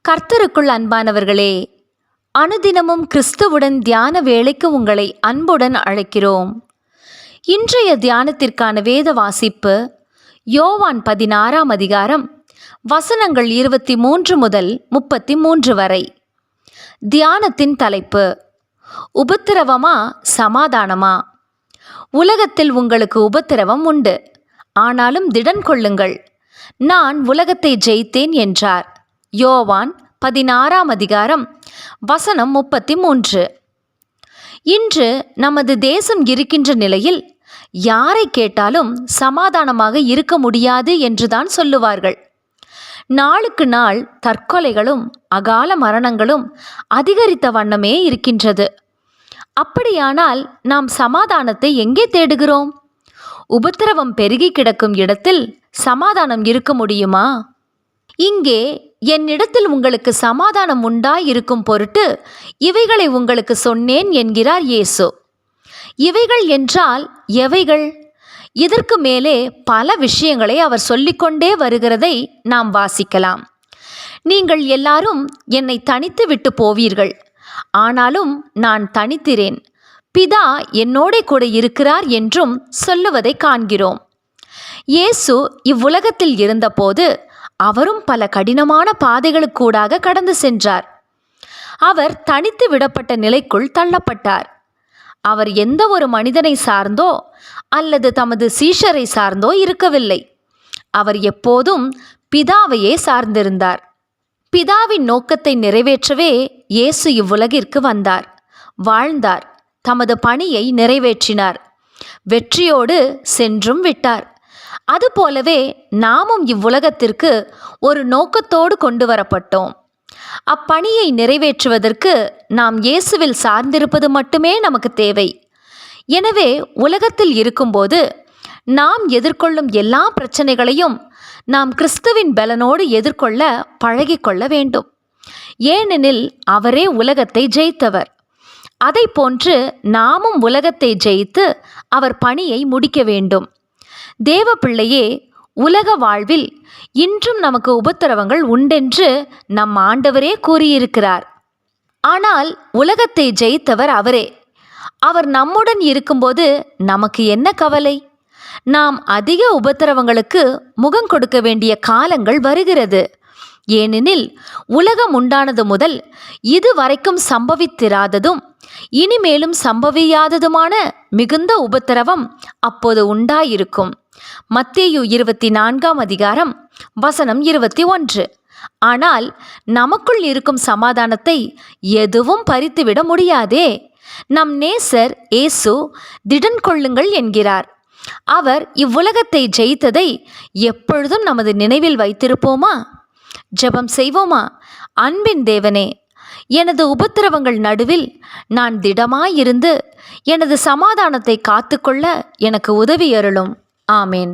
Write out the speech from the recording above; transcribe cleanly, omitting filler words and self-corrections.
கர்த்தருக்குள் அன்பானவர்களே, அனுதினமும் கிறிஸ்துவுடன் தியான வேளைக்கு உங்களை அன்புடன் அழைக்கிறோம். இன்றைய தியானத்திற்கான வேத வாசிப்பு யோவான் 16ஆம் அதிகாரம் வசனங்கள் 23 முதல் 33 வரை. தியானத்தின் தலைப்பு: உபத்திரவமா சமாதானமா? உலகத்தில் உங்களுக்கு உபத்திரவம் உண்டு, ஆனாலும் திடன் கொள்ளுங்கள், நான் உலகத்தை ஜெயித்தேன் என்றார். யோவான் 16ஆம் அதிகாரம் வசனம் 33. இன்று நமது தேசம் இருக்கின்ற நிலையில் யாரை கேட்டாலும் சமாதானமாக இருக்க முடியாது என்றுதான் சொல்லுவார்கள். நாளுக்கு நாள் தற்கொலைகளும் அகால மரணங்களும் அதிகரித்த வண்ணமே இருக்கின்றது. அப்படியானால் நாம் சமாதானத்தை எங்கே தேடுகிறோம்? உபத்திரவம் பெருகி கிடக்கும் இடத்தில் சமாதானம் இருக்க முடியுமா? இங்கே என்னிடத்தில் உங்களுக்கு சமாதானம் உண்டாயிருக்கும் பொருட்டு இவைகளை உங்களுக்கு சொன்னேன் என்கிறார் இயேசு. இவைகள் என்றால் எவைகள்? இதற்கு மேலே பல விஷயங்களை அவர் சொல்லிக்கொண்டே வருகிறதை நாம் வாசிக்கலாம். நீங்கள் எல்லாரும் என்னை தனித்து விட்டு போவீர்கள், ஆனாலும் நான் தனித்திரேன், பிதா என்னோடே கூட இருக்கிறார் என்றும் சொல்லுவதை காண்கிறோம். இயேசு இவ்வுலகத்தில் இருந்தபோது அவரும் பல கடினமான பாதைகளுக்கூடாக கடந்து சென்றார். அவர் தனித்து விடப்பட்ட நிலைக்குள் தள்ளப்பட்டார். அவர் எந்த ஒரு மனிதனை சார்ந்தோ அல்லது தமது சீஷரை சார்ந்தோ இருக்கவில்லை. அவர் எப்போதும் பிதாவையே சார்ந்திருந்தார். பிதாவின் நோக்கத்தை நிறைவேற்றவே இயேசு இவ்வுலகிற்கு வந்தார், வாழ்ந்தார், தமது பணியை நிறைவேற்றினார், வெற்றியோடு சென்றும் விட்டார். அதுபோலவே நாமும் இவ்வுலகத்திற்கு ஒரு நோக்கத்தோடு கொண்டு வரப்பட்டோம். அப்பணியை நிறைவேற்றுவதற்கு நாம் இயேசுவில் சார்ந்திருப்பது மட்டுமே நமக்கு தேவை. எனவே உலகத்தில் இருக்கும்போது நாம் எதிர்கொள்ளும் எல்லா பிரச்சனைகளையும் நாம் கிறிஸ்துவின் பலனோடு எதிர்கொள்ள பழகிக்கொள்ள வேண்டும். ஏனெனில் அவரே உலகத்தை ஜெயித்தவர். அதை போன்று நாமும் உலகத்தை ஜெயித்து அவர் பணியை முடிக்க வேண்டும். தேவ பிள்ளையே, உலக வாழ்வில் இன்றும் நமக்கு உபத்திரவங்கள் உண்டென்று நம் ஆண்டவரே கூறியிருக்கிறார். ஆனால் உலகத்தை ஜெயித்தவர் அவரே. அவர் நம்முடன் இருக்கும்போது நமக்கு என்ன கவலை? நாம் அதிக உபத்திரவங்களுக்கு முகம் கொடுக்க வேண்டிய காலங்கள் வருகிறது. ஏனெனில் உலகம் உண்டானது முதல் இதுவரைக்கும் சம்பவித்திராததும் இனிமேலும் சம்பவியாததுமான மிகுந்த உபத்திரவம் அப்போது உண்டாயிருக்கும். மத்தேயு 24ஆம் அதிகாரம் வசனம் 21. ஆனால் நமக்குள் இருக்கும் சமாதானத்தை எதுவும் பறித்துவிட முடியாதே. நம் நேசர் இயேசு திடன் கொள்ளுங்கள் என்கிறார். அவர் இவ்வுலகத்தை ஜெயித்ததை எப்பொழுதும் நமது நினைவில் வைத்திருப்போமா? ஜெபம் செய்வோமா? அன்பின் தேவனே, எனது உபத்திரவங்கள் நடுவில் நான் திடமாயிருந்து எனது சமாதானத்தை காத்துக்கொள்ள எனக்கு உதவி அருளும். ஆமேன்.